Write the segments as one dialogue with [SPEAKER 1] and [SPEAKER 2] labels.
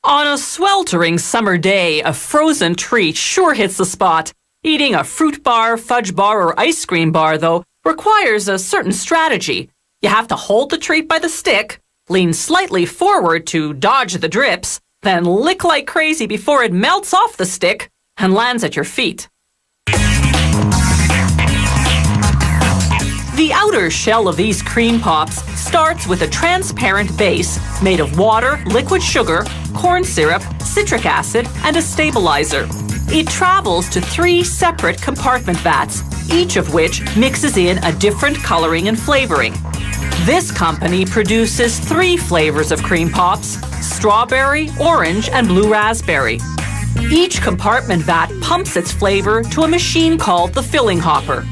[SPEAKER 1] On a sweltering summer day, a frozen treat sure hits the spot. Eating a fruit bar, fudge bar, or ice cream bar, though, requires a certain strategy. You have to hold the treat by the stick, lean slightly forward to dodge the drips, then lick like crazy before it melts off the stick and lands at your feet. The outer shell of these cream pops starts with a transparent base made of water, liquid sugar, corn syrup, citric acid, and a stabilizer. It travels to 3 separate compartment vats, each of which mixes in a different coloring and flavoring. This company produces 3 flavors of cream pops: strawberry, orange, and blue raspberry. Each compartment vat pumps its flavor to a machine called the filling hopper.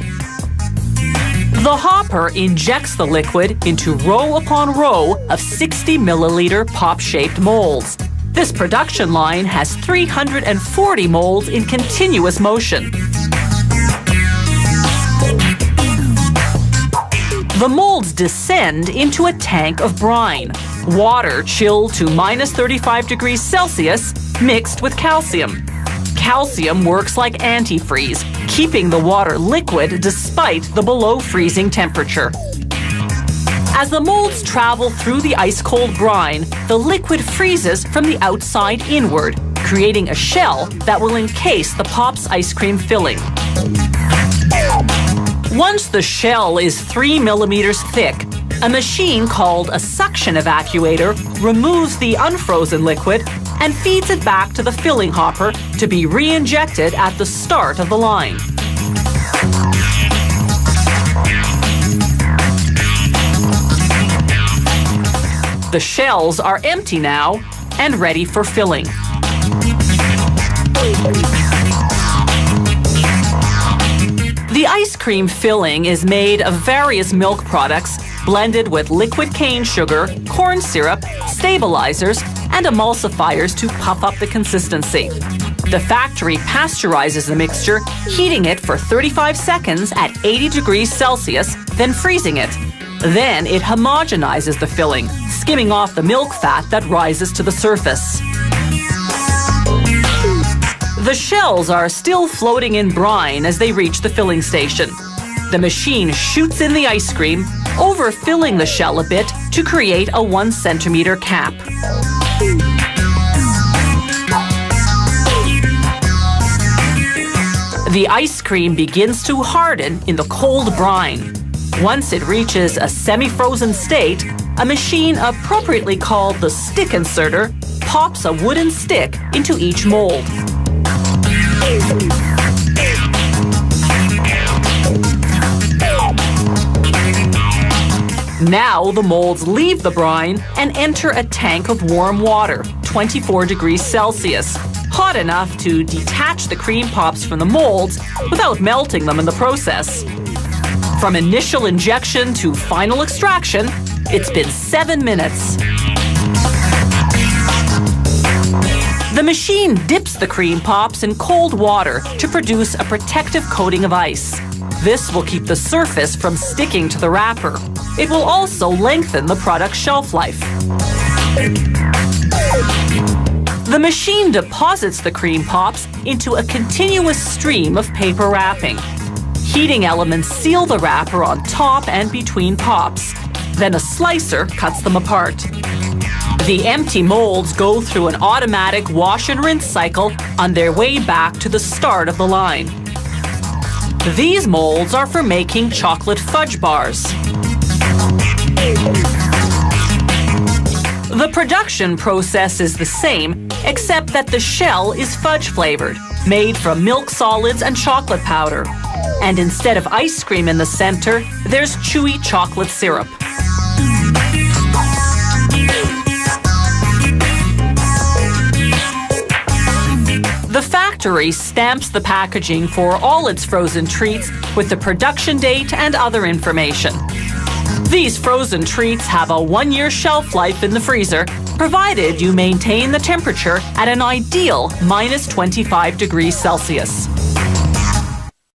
[SPEAKER 1] The hopper injects the liquid into row upon row of 60-milliliter pop-shaped molds. This production line has 340 molds in continuous motion. The molds descend into a tank of brine, water chilled to -35°C, mixed with calcium. Calcium works like antifreeze, keeping the water liquid despite the below-freezing temperature. As the molds travel through the ice-cold brine, the liquid freezes from the outside inward, creating a shell that will encase the Pop's ice cream filling. Once the shell is 3 millimeters thick, a machine called a suction evacuator removes the unfrozen liquid and feeds it back to the filling hopper to be re-injected at the start of the line. The shells are empty now and ready for filling. The ice cream filling is made of various milk products blended with liquid cane sugar, corn syrup, stabilizers, and emulsifiers to puff up the consistency. The factory pasteurizes the mixture, heating it for 35 seconds at 80°C, then freezing it. Then it homogenizes the filling, skimming off the milk fat that rises to the surface. The shells are still floating in brine as they reach the filling station. The machine shoots in the ice cream, overfilling the shell a bit to create a 1-centimeter cap. The ice cream begins to harden in the cold brine. Once it reaches a semi-frozen state, a machine appropriately called the stick inserter pops a wooden stick into each mold. Now the molds leave the brine and enter a tank of warm water, 24°C, hot enough to detach the cream pops from the molds without melting them in the process. From initial injection to final extraction, it's been 7 minutes. The machine dips the cream pops in cold water to produce a protective coating of ice. This will keep the surface from sticking to the wrapper. It will also lengthen the product's shelf life. The machine deposits the cream pops into a continuous stream of paper wrapping. Heating elements seal the wrapper on top and between pops. Then a slicer cuts them apart. The empty molds go through an automatic wash and rinse cycle on their way back to the start of the line. These molds are for making chocolate fudge bars. The production process is the same, except that the shell is fudge flavored, made from milk solids and chocolate powder. And instead of ice cream in the center, there's chewy chocolate syrup. The factory stamps the packaging for all its frozen treats with the production date and other information. These frozen treats have a 1-year shelf life in the freezer, provided you maintain the temperature at an ideal -25°C.